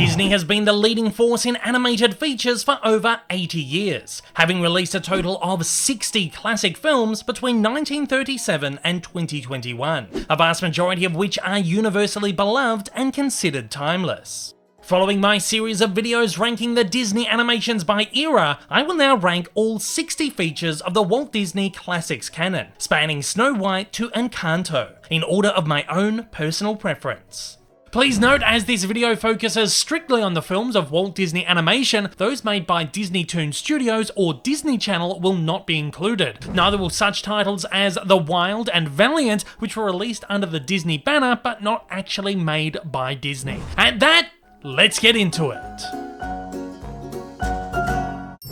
Disney has been the leading force in animated features for over 80 years, having released a total of 60 classic films between 1937 and 2021, a vast majority of which are universally beloved and considered timeless. Following my series of videos ranking the Disney animations by era, I will now rank all 60 features of the Walt Disney Classics canon, spanning Snow White to Encanto, in order of my own personal preference. Please note, as this video focuses strictly on the films of Walt Disney Animation, those made by Disney Toon Studios or Disney Channel will not be included. Neither will such titles as The Wild and Valiant, which were released under the Disney banner but not actually made by Disney. At that, let's get into it.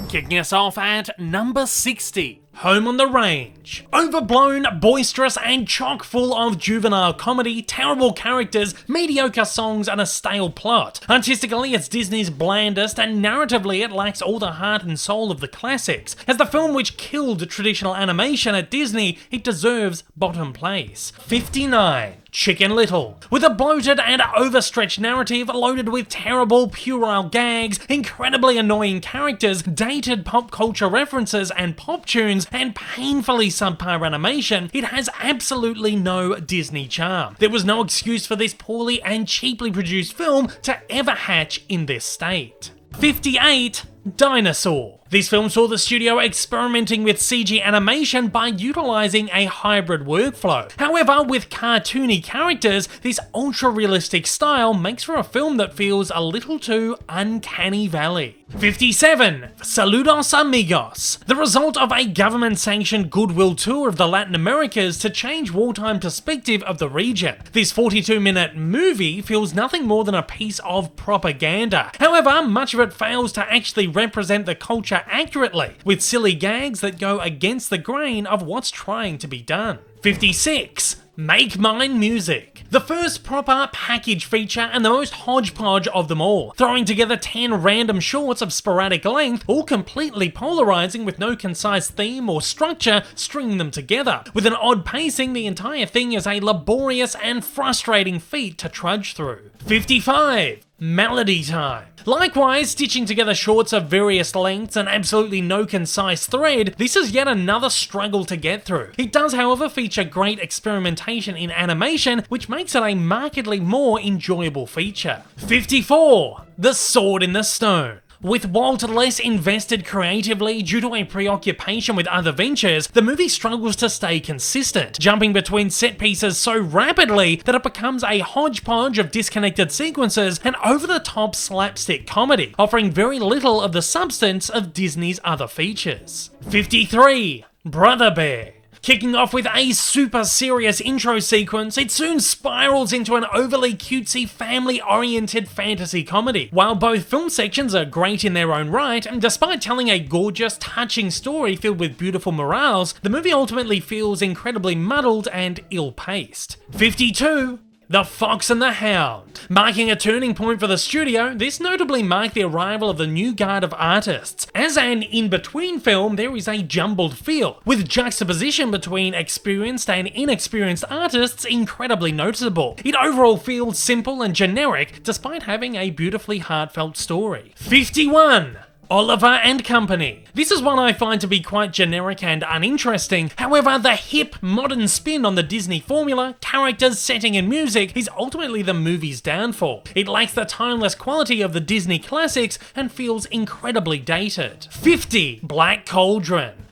Kicking us off at number 60. Home on the Range. Overblown, boisterous, and chock full of juvenile comedy, terrible characters, mediocre songs, and a stale plot. Artistically, it's Disney's blandest, and narratively, it lacks all the heart and soul of the classics. As the film which killed traditional animation at Disney, it deserves bottom place. 59. Chicken Little. With a bloated and overstretched narrative loaded with terrible puerile gags, incredibly annoying characters, dated pop culture references and pop tunes, and painfully subpar animation, it has absolutely no Disney charm. There was no excuse for this poorly and cheaply produced film to ever hatch in this state. 58. Dinosaur. This film saw the studio experimenting with CG animation by utilising a hybrid workflow. However, with cartoony characters, this ultra-realistic style makes for a film that feels a little too uncanny valley. 57. Saludos Amigos. The result of a government-sanctioned goodwill tour of the Latin Americas to change wartime perspective of the region. This 42-minute movie feels nothing more than a piece of propaganda. However, much of it fails to actually represent the culture accurately, with silly gags that go against the grain of what's trying to be done. 56. Make Mine Music. The first proper package feature and the most hodgepodge of them all, throwing together 10 random shorts of sporadic length, all completely polarizing with no concise theme or structure stringing them together. With an odd pacing, the entire thing is a laborious and frustrating feat to trudge through. 55. Melody Time. Likewise, stitching together shorts of various lengths and absolutely no concise thread, this is yet another struggle to get through. It does, however, feature great experimentation in animation, which makes it a markedly more enjoyable feature. 54. The Sword in the Stone. With Walt less invested creatively due to a preoccupation with other ventures, the movie struggles to stay consistent, jumping between set pieces so rapidly that it becomes a hodgepodge of disconnected sequences and over-the-top slapstick comedy, offering very little of the substance of Disney's other features. 53. Brother Bear. Kicking off with a super serious intro sequence, it soon spirals into an overly cutesy, family-oriented fantasy comedy. While both film sections are great in their own right, and despite telling a gorgeous, touching story filled with beautiful morals, the movie ultimately feels incredibly muddled and ill-paced. 52. The Fox and the Hound. Marking a turning point for the studio, this notably marked the arrival of the new guard of artists. As an in-between film, there is a jumbled feel, with juxtaposition between experienced and inexperienced artists incredibly noticeable. It overall feels simple and generic, despite having a beautifully heartfelt story. 51. Oliver and Company. This is one I find to be quite generic and uninteresting. However, the hip, modern spin on the Disney formula, characters, setting, and music is ultimately the movie's downfall. It lacks the timeless quality of the Disney classics and feels incredibly dated. 50. Black Cauldron.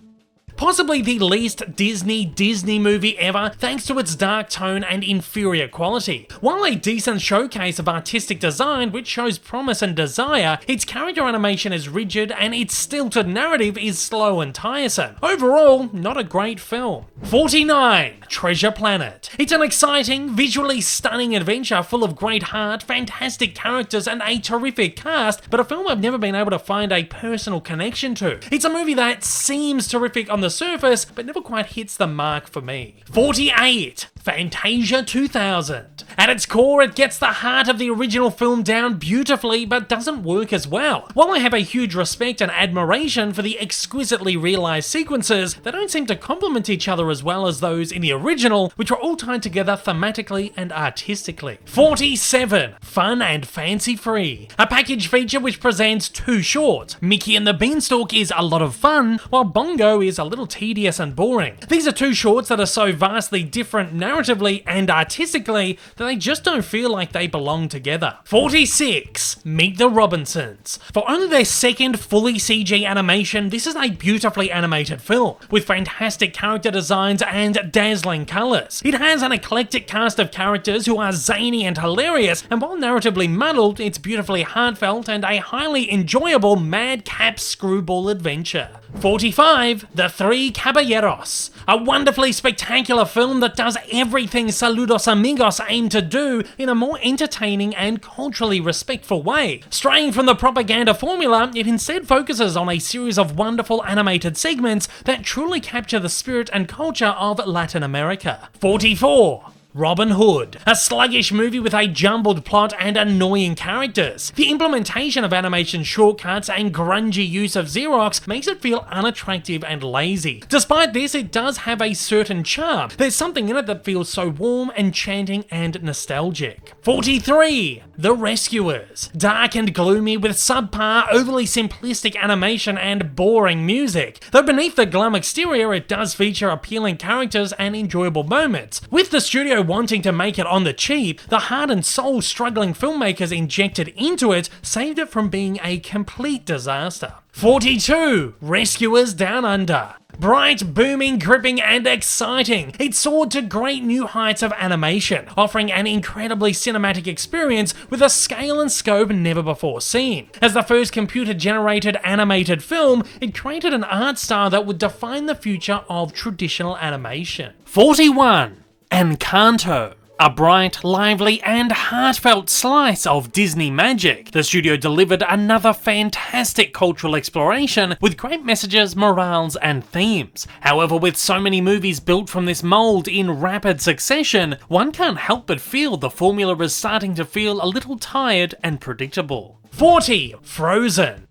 Possibly the least Disney movie ever, thanks to its dark tone and inferior quality. While a decent showcase of artistic design which shows promise and desire, its character animation is rigid and its stilted narrative is slow and tiresome. Overall, not a great film. 49. Treasure Planet. It's an exciting, visually stunning adventure full of great heart, fantastic characters, and a terrific cast, but a film I've never been able to find a personal connection to. It's a movie that seems terrific on the surface, but never quite hits the mark for me. 48. Fantasia 2000. At its core, it gets the heart of the original film down beautifully, but doesn't work as well. While I have a huge respect and admiration for the exquisitely realised sequences, they don't seem to complement each other as well as those in the original, which were all tied together thematically and artistically. 47. Fun and fancy free. A package feature which presents two shorts. Mickey and the Beanstalk is a lot of fun, while Bongo is a little tedious and boring. These are two shorts that are so vastly different narratively and artistically that they just don't feel like they belong together. 46. Meet the Robinsons. For only their second fully CG animation, this is a beautifully animated film, with fantastic character designs and dazzling colours. It has an eclectic cast of characters who are zany and hilarious, and while narratively muddled, it's beautifully heartfelt and a highly enjoyable madcap screwball adventure. 45. The Three Caballeros. A wonderfully spectacular film that does everything Saludos Amigos aim to do in a more entertaining and culturally respectful way. Straying from the propaganda formula, it instead focuses on a series of wonderful animated segments that truly capture the spirit and culture of Latin America. 44. Robin Hood. A sluggish movie with a jumbled plot and annoying characters. The implementation of animation shortcuts and grungy use of Xerox makes it feel unattractive and lazy. Despite this, it does have a certain charm. There's something in it that feels so warm, enchanting, and nostalgic. 43. The Rescuers. Dark and gloomy with subpar, overly simplistic animation and boring music. Though beneath the glum exterior, it does feature appealing characters and enjoyable moments. With the studio wanting to make it on the cheap, the heart and soul struggling filmmakers injected into it saved it from being a complete disaster. 42. Rescuers Down Under. Bright, booming, gripping, and exciting, it soared to great new heights of animation, offering an incredibly cinematic experience with a scale and scope never before seen. As the first computer-generated animated film, it created an art style that would define the future of traditional animation. 41. Encanto. A bright, lively, and heartfelt slice of Disney magic. The studio delivered another fantastic cultural exploration with great messages, morals, and themes. However, with so many movies built from this mold in rapid succession, one can't help but feel the formula is starting to feel a little tired and predictable. 40. Frozen.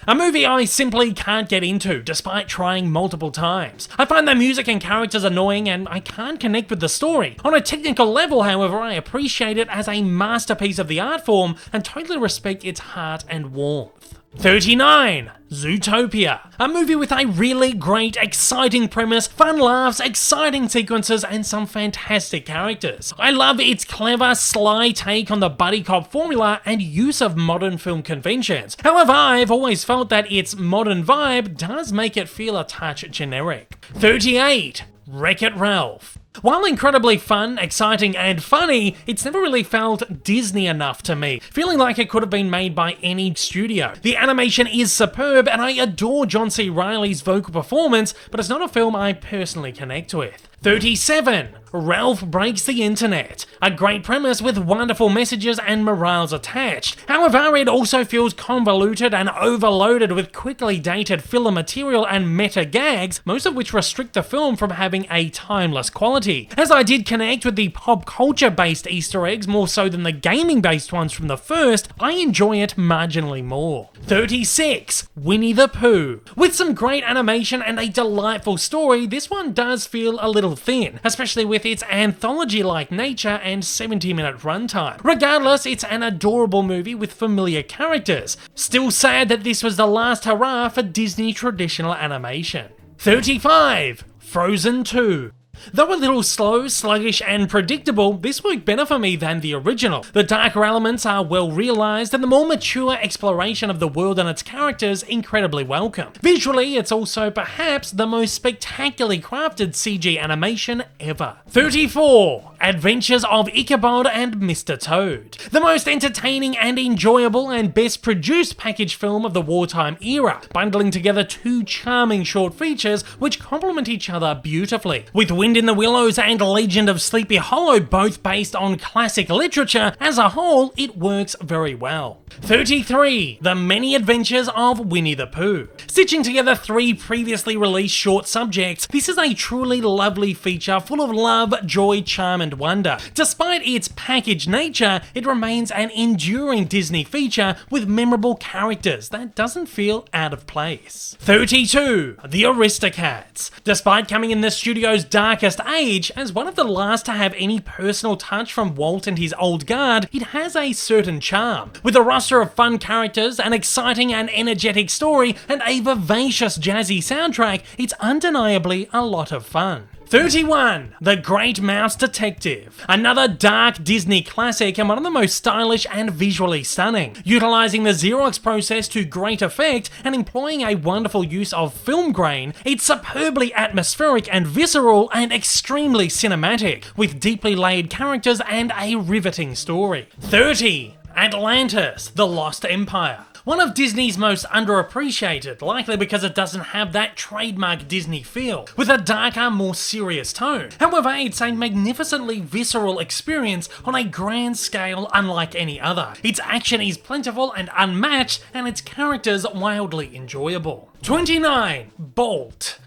A movie I simply can't get into, despite trying multiple times. I find the music and characters annoying and I can't connect with the story. On a technical level, however, I appreciate it as a masterpiece of the art form and totally respect its heart and warmth. 39. Zootopia. A movie with a really great, exciting premise, fun laughs, exciting sequences, and some fantastic characters. I love its clever, sly take on the buddy cop formula and use of modern film conventions. However, I've always felt that its modern vibe does make it feel a touch generic. 38. Wreck-It Ralph. While incredibly fun, exciting, and funny, it's never really felt Disney enough to me, feeling like it could have been made by any studio. The animation is superb, and I adore John C. Reilly's vocal performance, but it's not a film I personally connect with. 37. Ralph Breaks the Internet. A great premise with wonderful messages and morals attached. However, it also feels convoluted and overloaded with quickly dated filler material and meta gags, most of which restrict the film from having a timeless quality. As I did connect with the pop culture based Easter eggs more so than the gaming based ones from the first, I enjoy it marginally more. 36. Winnie the Pooh. With some great animation and a delightful story, this one does feel a little thin, especially with its anthology-like nature and 70-minute runtime. Regardless, it's an adorable movie with familiar characters. Still sad that this was the last hurrah for Disney traditional animation. 35. Frozen 2. Though a little slow, sluggish, and predictable, this worked better for me than the original. The darker elements are well realised, and the more mature exploration of the world and its characters incredibly welcome. Visually, it's also perhaps the most spectacularly crafted CG animation ever. 34. Adventures of Icabod and Mr. Toad. The most entertaining and enjoyable and best produced package film of the wartime era, bundling together two charming short features which complement each other beautifully. With Winnie Wind in the Willows and Legend of Sleepy Hollow, both based on classic literature, as a whole, it works very well. 33. The Many Adventures of Winnie the Pooh. Stitching together 3 previously released short subjects, this is a truly lovely feature full of love, joy, charm, and wonder. Despite its packaged nature, it remains an enduring Disney feature with memorable characters that doesn't feel out of place. 32. The Aristocats. Despite coming in the studio's darkest age, as one of the last to have any personal touch from Walt and his old guard, it has a certain charm. With a roster of fun characters, an exciting and energetic story, and a vivacious jazzy soundtrack, it's undeniably a lot of fun. 31. The Great Mouse Detective. Another dark Disney classic and one of the most stylish and visually stunning. Utilising the Xerox process to great effect and employing a wonderful use of film grain, it's superbly atmospheric and visceral and extremely cinematic, with deeply layered characters and a riveting story. 30. Atlantis, The Lost Empire. One of Disney's most underappreciated, likely because it doesn't have that trademark Disney feel, with a darker, more serious tone. However, it's a magnificently visceral experience on a grand scale unlike any other. Its action is plentiful and unmatched, and its characters wildly enjoyable. 29. Bolt.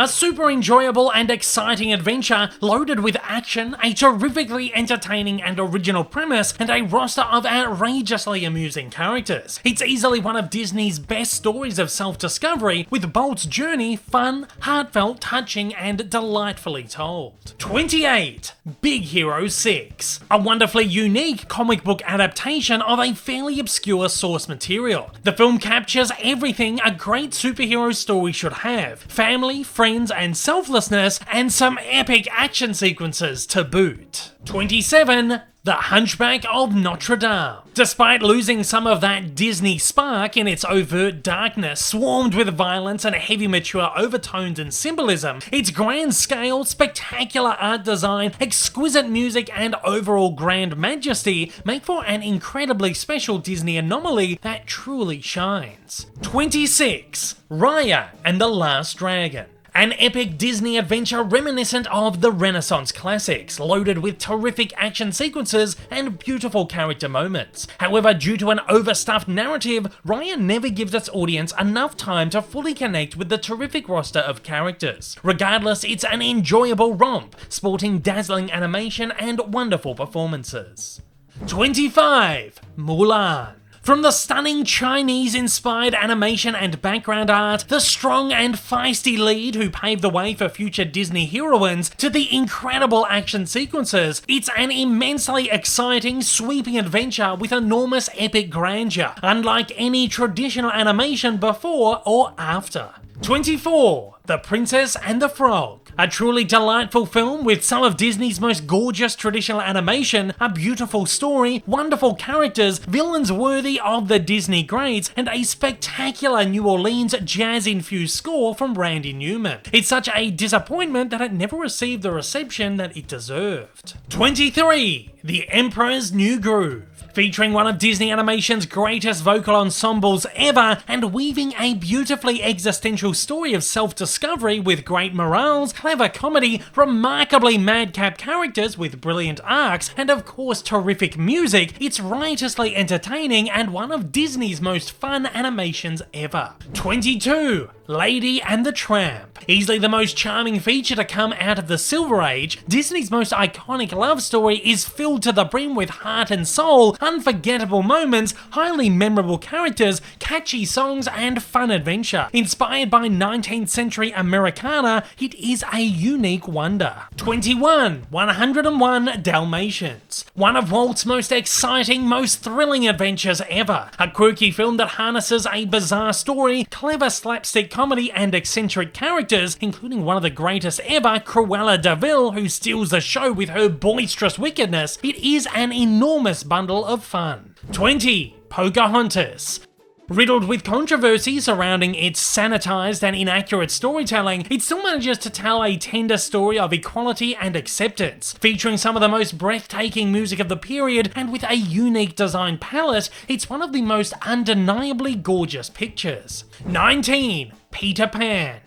A super enjoyable and exciting adventure loaded with action, a terrifically entertaining and original premise, and a roster of outrageously amusing characters. It's easily one of Disney's best stories of self-discovery, with Bolt's journey fun, heartfelt, touching, and delightfully told. 28. Big Hero 6. A wonderfully unique comic book adaptation of a fairly obscure source material. The film captures everything a great superhero story should have: family, friends, and selflessness, and some epic action sequences to boot. 27. The Hunchback of Notre Dame. Despite losing some of that Disney spark in its overt darkness, swarmed with violence and heavy mature overtones and symbolism, its grand scale, spectacular art design, exquisite music, and overall grand majesty make for an incredibly special Disney anomaly that truly shines. 26. Raya and the Last Dragon. An epic Disney adventure reminiscent of the Renaissance classics, loaded with terrific action sequences and beautiful character moments. However, due to an overstuffed narrative, Raya never gives its audience enough time to fully connect with the terrific roster of characters. Regardless, it's an enjoyable romp, sporting dazzling animation and wonderful performances. 25. Mulan. From the stunning Chinese-inspired animation and background art, the strong and feisty lead who paved the way for future Disney heroines, to the incredible action sequences, it's an immensely exciting, sweeping adventure with enormous epic grandeur, unlike any traditional animation before or after. 24. The Princess and the Frog. A truly delightful film with some of Disney's most gorgeous traditional animation, a beautiful story, wonderful characters, villains worthy of the Disney greats, and a spectacular New Orleans jazz-infused score from Randy Newman. It's such a disappointment that it never received the reception that it deserved. 23. The Emperor's New Groove. Featuring one of Disney Animation's greatest vocal ensembles ever, and weaving a beautifully existential story of self-discovery with great morals, clever comedy, remarkably madcap characters with brilliant arcs, and of course terrific music, it's riotously entertaining and one of Disney's most fun animations ever. 22. Lady and the Tramp. Easily the most charming feature to come out of the Silver Age, Disney's most iconic love story is filled to the brim with heart and soul, unforgettable moments, highly memorable characters, catchy songs, and fun adventure. Inspired by 19th century Americana, it is a unique wonder. 21. 101 Dalmatians. One of Walt's most exciting, most thrilling adventures ever. A quirky film that harnesses a bizarre story, clever slapstick comedy, and eccentric characters, including one of the greatest ever, Cruella de Vil, who steals the show with her boisterous wickedness. It is an enormous bundle of fun. 20. Pocahontas. Riddled with controversy surrounding its sanitized and inaccurate storytelling, it still manages to tell a tender story of equality and acceptance. Featuring some of the most breathtaking music of the period and with a unique design palette, it's one of the most undeniably gorgeous pictures. 19. Peter Pan.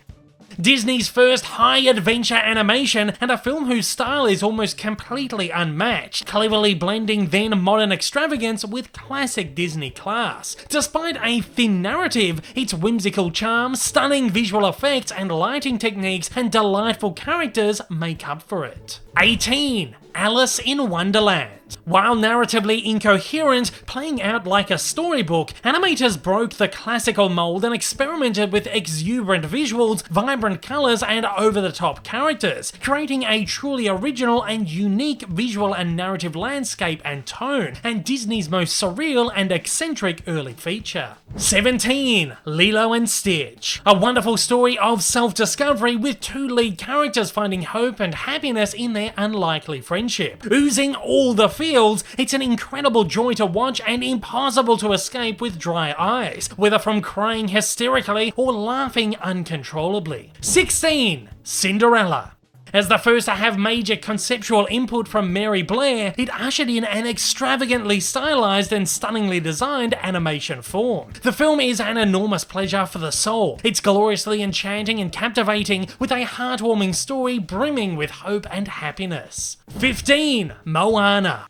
Disney's first high-adventure animation, and a film whose style is almost completely unmatched, cleverly blending then modern extravagance with classic Disney class. Despite a thin narrative, its whimsical charm, stunning visual effects and lighting techniques, and delightful characters make up for it. 18. Alice in Wonderland. While narratively incoherent, playing out like a storybook, animators broke the classical mold and experimented with exuberant visuals, vibrant colours, and over-the-top characters, creating a truly original and unique visual and narrative landscape and tone, and Disney's most surreal and eccentric early feature. 17. Lilo and Stitch. A wonderful story of self-discovery with two lead characters finding hope and happiness in their unlikely friendship. Oozing all the feels, it's an incredible joy to watch and impossible to escape with dry eyes, whether from crying hysterically or laughing uncontrollably. 16. Cinderella. As the first to have major conceptual input from Mary Blair, it ushered in an extravagantly stylized and stunningly designed animation form. The film is an enormous pleasure for the soul. It's gloriously enchanting and captivating, with a heartwarming story brimming with hope and happiness. 15. Moana.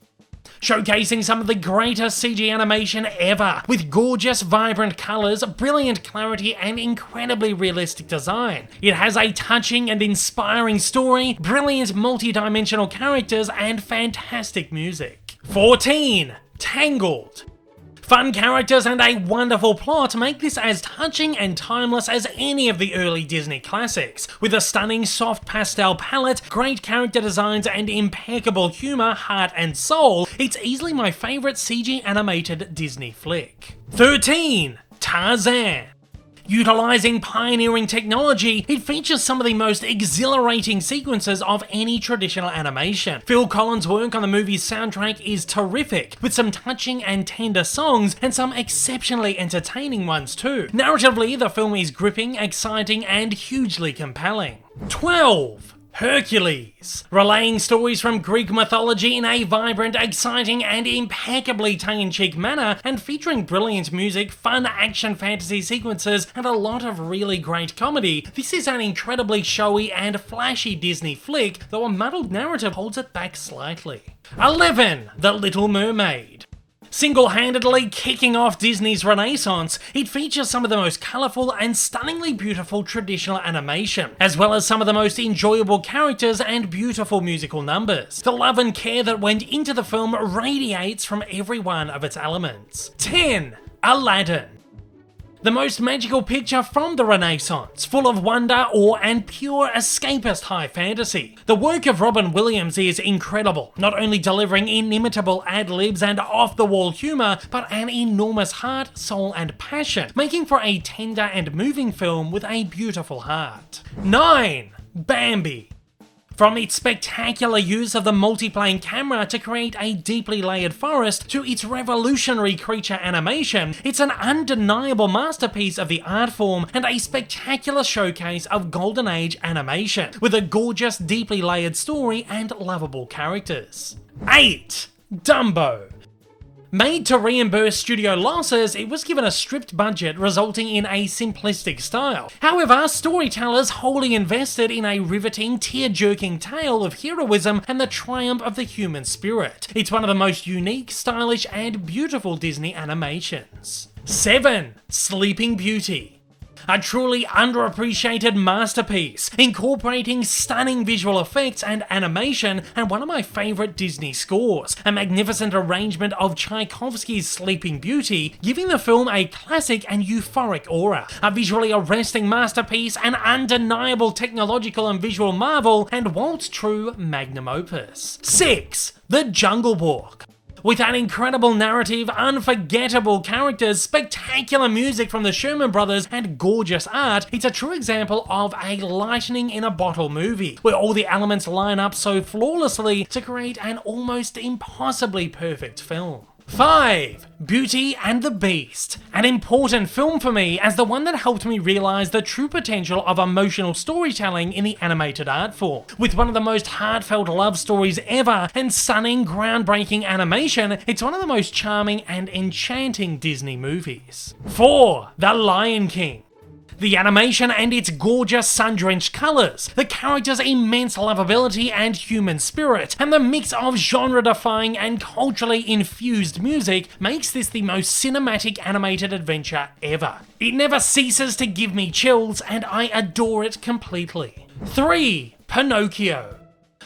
Showcasing some of the greatest CG animation ever, with gorgeous, vibrant colours, brilliant clarity, and incredibly realistic design. It has a touching and inspiring story, brilliant multi-dimensional characters, and fantastic music. 14. Tangled. Fun characters and a wonderful plot make this as touching and timeless as any of the early Disney classics. With a stunning soft pastel palette, great character designs, and impeccable humour, heart and soul, it's easily my favourite CG animated Disney flick. 13. Tarzan. Utilising pioneering technology, it features some of the most exhilarating sequences of any traditional animation. Phil Collins' work on the movie's soundtrack is terrific, with some touching and tender songs and some exceptionally entertaining ones too. Narratively, the film is gripping, exciting, and hugely compelling. 12. Hercules. Relaying stories from Greek mythology in a vibrant, exciting, and impeccably tongue-in-cheek manner, and featuring brilliant music, fun action fantasy sequences, and a lot of really great comedy, this is an incredibly showy and flashy Disney flick, though a muddled narrative holds it back slightly. 11. The Little Mermaid. Single-handedly kicking off Disney's renaissance, it features some of the most colourful and stunningly beautiful traditional animation, as well as some of the most enjoyable characters and beautiful musical numbers. The love and care that went into the film radiates from every one of its elements. 10. Aladdin. The most magical picture from the Renaissance, full of wonder, awe, and pure escapist high fantasy. The work of Robin Williams is incredible, not only delivering inimitable ad-libs and off-the-wall humour, but an enormous heart, soul, and passion, making for a tender and moving film with a beautiful heart. 9. Bambi. From its spectacular use of the multiplane camera to create a deeply layered forest to its revolutionary creature animation, it's an undeniable masterpiece of the art form and a spectacular showcase of Golden Age animation, with a gorgeous, deeply layered story and lovable characters. 8. Dumbo. Made to reimburse studio losses, it was given a stripped budget resulting in a simplistic style. However, storytellers wholly invested in a riveting, tear-jerking tale of heroism and the triumph of the human spirit. It's one of the most unique, stylish, and beautiful Disney animations. 7. Sleeping Beauty. A truly underappreciated masterpiece, incorporating stunning visual effects and animation, and one of my favourite Disney scores, a magnificent arrangement of Tchaikovsky's Sleeping Beauty, giving the film a classic and euphoric aura, a visually arresting masterpiece, an undeniable technological and visual marvel, and Walt's true magnum opus. 6. The Jungle Book. With an incredible narrative, unforgettable characters, spectacular music from the Sherman Brothers, and gorgeous art, it's a true example of a lightning-in-a-bottle movie, where all the elements line up so flawlessly to create an almost impossibly perfect film. 5. Beauty and the Beast. An important film for me as the one that helped me realise the true potential of emotional storytelling in the animated art form. With one of the most heartfelt love stories ever and stunning, groundbreaking animation, it's one of the most charming and enchanting Disney movies. 4. The Lion King. The animation and its gorgeous sun-drenched colours, the characters' immense lovability and human spirit, and the mix of genre-defying and culturally infused music makes this the most cinematic animated adventure ever. It never ceases to give me chills, and I adore it completely. 3. Pinocchio.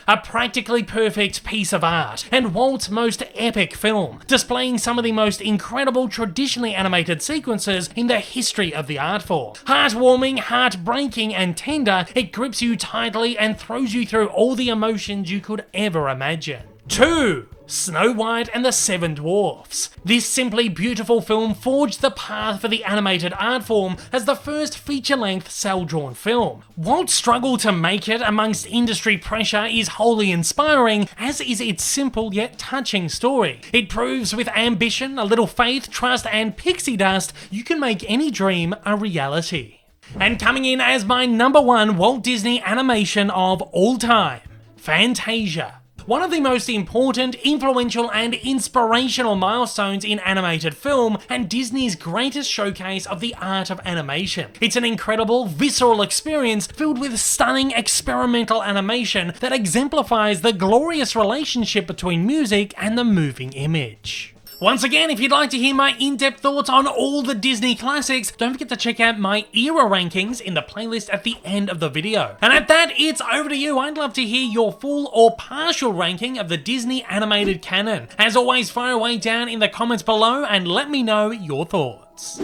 A practically perfect piece of art, and Walt's most epic film, displaying some of the most incredible traditionally animated sequences in the history of the art form. Heartwarming, heartbreaking, and tender, it grips you tightly and throws you through all the emotions you could ever imagine. 2. Snow White and the Seven Dwarfs. This simply beautiful film forged the path for the animated art form as the first feature-length cel-drawn film. Walt's struggle to make it amongst industry pressure is wholly inspiring, as is its simple yet touching story. It proves with ambition, a little faith, trust, and pixie dust, you can make any dream a reality. And coming in as my number 1 Walt Disney animation of all time, Fantasia. One of the most important, influential, and inspirational milestones in animated film, and Disney's greatest showcase of the art of animation. It's an incredible, visceral experience filled with stunning experimental animation that exemplifies the glorious relationship between music and the moving image. Once again, if you'd like to hear my in-depth thoughts on all the Disney classics, don't forget to check out my era rankings in the playlist at the end of the video. And at that, it's over to you. I'd love to hear your full or partial ranking of the Disney animated canon. As always, fire away down in the comments below and let me know your thoughts.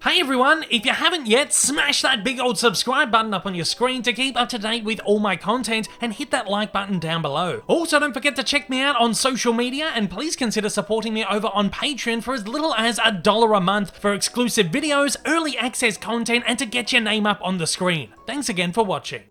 Hey everyone, if you haven't yet, smash that big old subscribe button up on your screen to keep up to date with all my content, and hit that like button down below. Also, don't forget to check me out on social media, and please consider supporting me over on Patreon for as little as $1 a month for exclusive videos, early access content, and to get your name up on the screen. Thanks again for watching.